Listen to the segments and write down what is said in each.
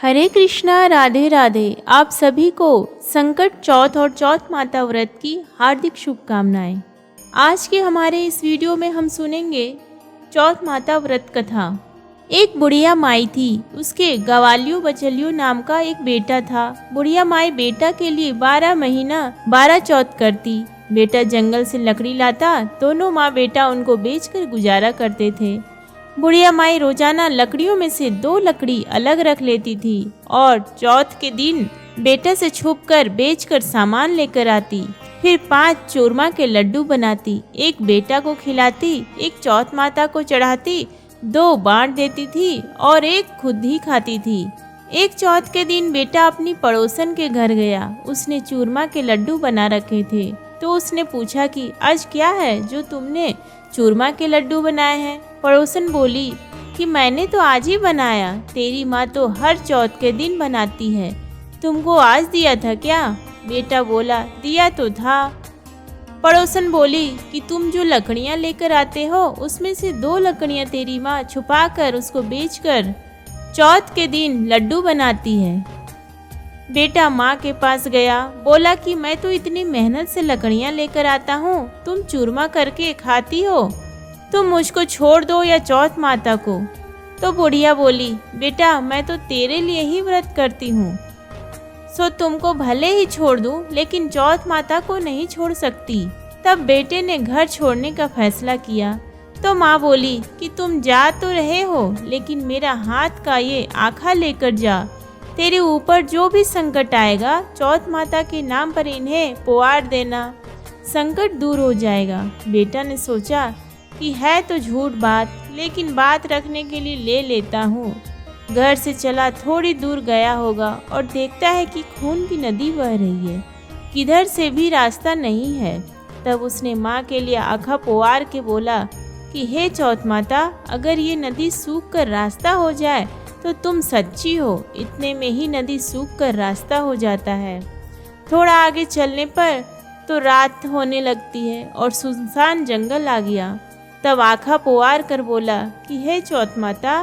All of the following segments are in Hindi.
हरे कृष्णा, राधे राधे। आप सभी को संकट चौथ और चौथ माता व्रत की हार्दिक शुभकामनाएं। आज के हमारे इस वीडियो में हम सुनेंगे चौथ माता व्रत कथा। एक बुढ़िया माई थी, उसके गवालियो बचलियो नाम का एक बेटा था। बुढ़िया माई बेटा के लिए 12 महीना 12 चौथ करती। बेटा जंगल से लकड़ी लाता, दोनों माँ बेटा उनको बेचकर गुजारा करते थे। बुढ़िया माई रोजाना लकड़ियों में से 2 लकड़ी अलग रख लेती थी और चौथ के दिन बेटा से छुपकर बेचकर सामान लेकर आती। फिर 5 चूरमा के लड्डू बनाती, एक बेटा को खिलाती, एक चौथ माता को चढ़ाती, 2 बांट देती थी और एक खुद ही खाती थी। एक चौथ के दिन बेटा अपनी पड़ोसन के घर गया। उसने चूरमा के लड्डू बना रखे थे, तो उसने पूछा कि आज क्या है जो तुमने चूरमा के लड्डू बनाए हैं। पड़ोसन बोली कि मैंने तो आज ही बनाया, तेरी माँ तो हर चौथ के दिन बनाती है, तुमको आज दिया था क्या? बेटा बोला, दिया तो था। पड़ोसन बोली कि तुम जो लकड़ियाँ लेकर आते हो उसमें से 2 लकड़ियाँ तेरी माँ छुपा कर उसको बेचकर चौथ के दिन लड्डू बनाती है। बेटा माँ के पास गया, बोला कि मैं तो इतनी मेहनत से लकड़ियाँ लेकर आता हूँ, तुम चूरमा करके खाती हो, तुम मुझको छोड़ दो या चौथ माता को। तो बुढ़िया बोली, बेटा मैं तो तेरे लिए ही व्रत करती हूँ, सो तुमको भले ही छोड़ दूँ लेकिन चौथ माता को नहीं छोड़ सकती। तब बेटे ने घर छोड़ने का फैसला किया। तो माँ बोली कि तुम जा तो रहे हो लेकिन मेरा हाथ का ये आखा लेकर जा, तेरे ऊपर जो भी संकट आएगा चौथ माता के नाम पर इन्हें पुआर देना, संकट दूर हो जाएगा। बेटा ने सोचा कि है तो झूठ बात, लेकिन बात रखने के लिए ले लेता हूँ। घर से चला थोड़ी दूर गया होगा और देखता है कि खून की नदी बह रही है, किधर से भी रास्ता नहीं है। तब उसने माँ के लिए आखा पुआर के बोला कि हे चौथ माता, अगर ये नदी सूख कर रास्ता हो जाए तो तुम सच्ची हो। इतने में ही नदी सूख कर रास्ता हो जाता है। थोड़ा आगे चलने पर तो रात होने लगती है और सुनसान जंगल आ गया। तब आखा पुआर कर बोला कि हे चौथ माता,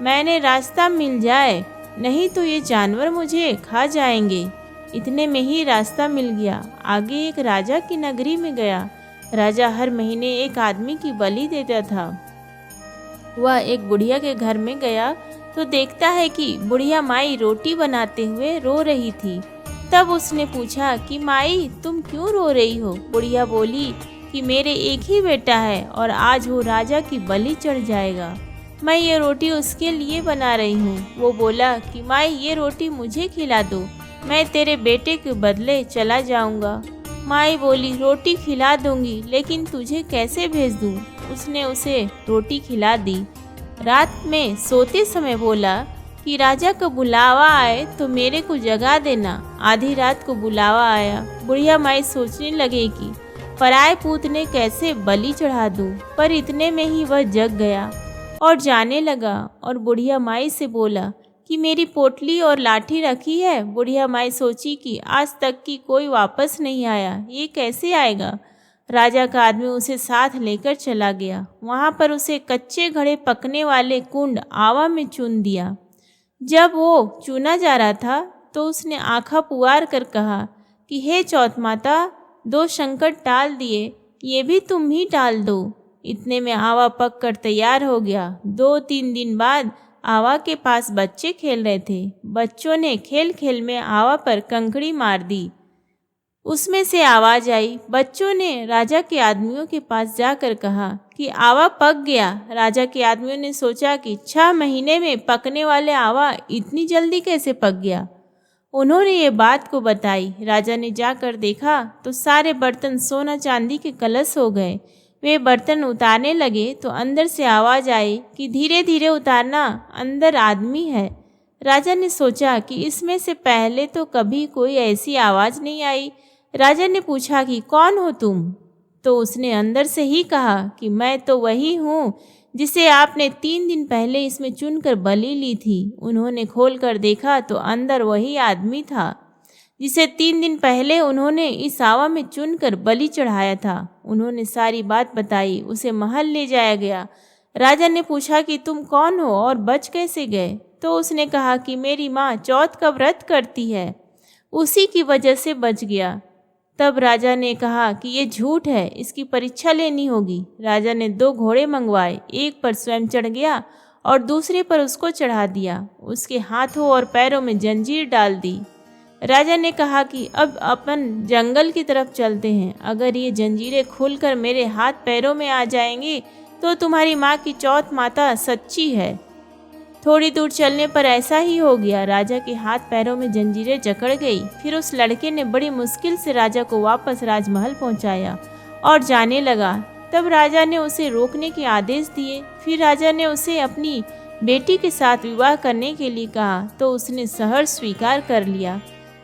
मैंने रास्ता मिल जाए, नहीं तो ये जानवर मुझे खा जाएंगे। इतने में ही रास्ता मिल गया। आगे एक राजा की नगरी में गया। राजा हर महीने एक आदमी की बलि देता था। वह एक बुढ़िया के घर में गया तो देखता है कि बुढ़िया माई रोटी बनाते हुए रो रही थी। तब उसने पूछा कि माई तुम क्यों रो रही हो? बुढ़िया बोली कि मेरे एक ही बेटा है और आज वो राजा की बलि चढ़ जाएगा, मैं ये रोटी उसके लिए बना रही हूँ। वो बोला कि माई ये रोटी मुझे खिला दो, मैं तेरे बेटे के बदले चला जाऊँगा। माई बोली रोटी खिला दूँगी लेकिन तुझे कैसे भेज दूँ? उसने उसे रोटी खिला दी। रात में सोते समय बोला कि राजा का बुलावा आए तो मेरे को जगा देना। आधी रात को बुलावा आया। बुढ़िया माई सोचने लगे कि पराए पूत ने कैसे बलि चढ़ा दूं, पर इतने में ही वह जग गया और जाने लगा और बुढ़िया माई से बोला कि मेरी पोटली और लाठी रखी है। बुढ़िया माई सोची कि आज तक की कोई वापस नहीं आया, ये कैसे आएगा? राजा का आदमी उसे साथ लेकर चला गया। वहाँ पर उसे कच्चे घड़े पकने वाले कुंड आवा में चुन दिया। जब वो चुना जा रहा था तो उसने आखा पुआर कर कहा कि हे चौथ माता, 2 संकट टाल दिए, ये भी तुम ही टाल दो। इतने में आवा पक कर तैयार हो गया। 2-3 दिन बाद आवा के पास बच्चे खेल रहे थे। बच्चों ने खेल खेल में आवा पर कंकड़ी मार दी। उसमें से आवाज आई। बच्चों ने राजा के आदमियों के पास जाकर कहा कि आवा पक गया। राजा के आदमियों ने सोचा कि 6 महीने में पकने वाले आवा इतनी जल्दी कैसे पक गया। उन्होंने ये बात को बताई। राजा ने जाकर देखा तो सारे बर्तन सोना चांदी के कलश हो गए। वे बर्तन उतारने लगे तो अंदर से आवाज़ आई कि धीरे धीरे उतारना, अंदर आदमी है। राजा ने सोचा कि इसमें से पहले तो कभी कोई ऐसी आवाज़ नहीं आई। राजा ने पूछा कि कौन हो तुम? तो उसने अंदर से ही कहा कि मैं तो वही हूँ जिसे आपने 3 दिन पहले इसमें चुनकर बलि ली थी। उन्होंने खोल कर देखा तो अंदर वही आदमी था जिसे 3 दिन पहले उन्होंने इस आवा में चुनकर बलि चढ़ाया था। उन्होंने सारी बात बताई। उसे महल ले जाया गया। राजा ने पूछा कि तुम कौन हो और बच कैसे गए? तो उसने कहा कि मेरी माँ चौथ का व्रत करती है, उसी की वजह से बच गया। तब राजा ने कहा कि ये झूठ है, इसकी परीक्षा लेनी होगी। राजा ने 2 घोड़े मंगवाए, एक पर स्वयं चढ़ गया और दूसरे पर उसको चढ़ा दिया। उसके हाथों और पैरों में जंजीर डाल दी। राजा ने कहा कि अब अपन जंगल की तरफ चलते हैं। अगर ये जंजीरें खुलकर मेरे हाथ पैरों में आ जाएंगी तो तुम्हारी माँ की चौथ माता सच्ची है। थोड़ी दूर चलने पर ऐसा ही हो गया। राजा के हाथ पैरों में जंजीरें जकड़ गई। फिर उस लड़के ने बड़ी मुश्किल से राजा को वापस राजमहल पहुंचाया और जाने लगा। तब राजा ने उसे रोकने के आदेश दिए। फिर राजा ने उसे अपनी बेटी के साथ विवाह करने के लिए कहा तो उसने सहर्ष स्वीकार कर लिया।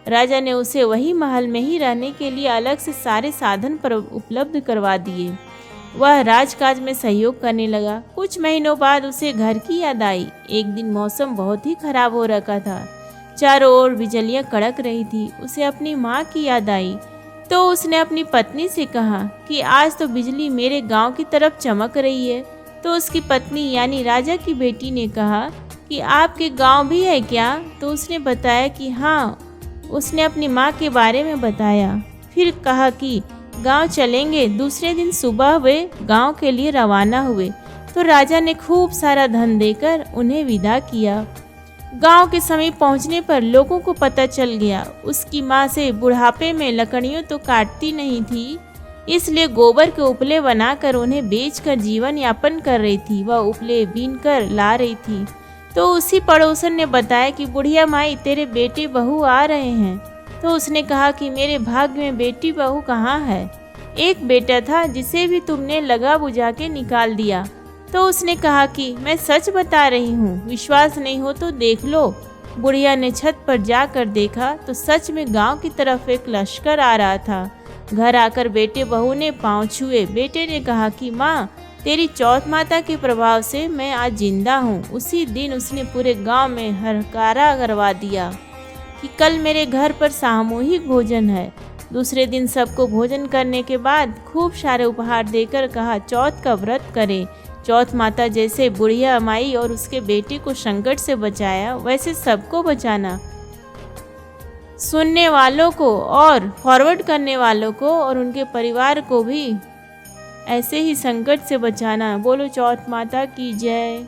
राजा ने उसे वही महल में ही रहने के लिए अलग से सारे साधन पर उपलब्ध करवा दिए। वह राजकाज में सहयोग करने लगा। कुछ महीनों बाद उसे घर की याद आई। एक दिन मौसम बहुत ही खराब हो रखा था, चारों ओर बिजलियां कड़क रही थी। उसे अपनी माँ की याद आई तो उसने अपनी पत्नी से कहा कि आज तो बिजली मेरे गांव की तरफ चमक रही है। तो उसकी पत्नी यानी राजा की बेटी ने कहा कि आपके गांव भी है क्या? तो उसने बताया कि हाँ। उसने अपनी माँ के बारे में बताया। फिर कहा कि गांव चलेंगे। दूसरे दिन सुबह वे गांव के लिए रवाना हुए तो राजा ने खूब सारा धन देकर उन्हें विदा किया। गांव के समीप पहुंचने पर लोगों को पता चल गया उसकी माँ से बुढ़ापे में लकड़ियों तो काटती नहीं थी, इसलिए गोबर के उपले बनाकर उन्हें बेचकर जीवन यापन कर रही थी। वह उपले बीन कर ला रही थी तो उसी पड़ोसन ने बताया कि बुढ़िया माई तेरे बेटे बहू आ रहे हैं। तो उसने कहा कि मेरे भाग्य में बेटी बहू कहाँ है? एक बेटा था जिसे भी तुमने लगा बुझा के निकाल दिया। तो उसने कहा कि मैं सच बता रही हूँ, विश्वास नहीं हो तो देख लो। बुढ़िया ने छत पर जाकर देखा तो सच में गांव की तरफ एक लश्कर आ रहा था। घर आकर बेटे बहू ने पाँव छुए। बेटे ने कहा कि माँ तेरी चौथ माता के प्रभाव से मैं आज जिंदा हूँ। उसी दिन उसने पूरे गांव में हरकारा करवा दिया कि कल मेरे घर पर सामूहिक भोजन है। दूसरे दिन सबको भोजन करने के बाद खूब सारे उपहार देकर कहा चौथ का व्रत करें। चौथ माता जैसे बुढ़िया माई और उसके बेटे को संकट से बचाया वैसे सबको बचाना। सुनने वालों को और फॉरवर्ड करने वालों को और उनके परिवार को भी ऐसे ही संकट से बचाना। बोलो चौथ माता की जय।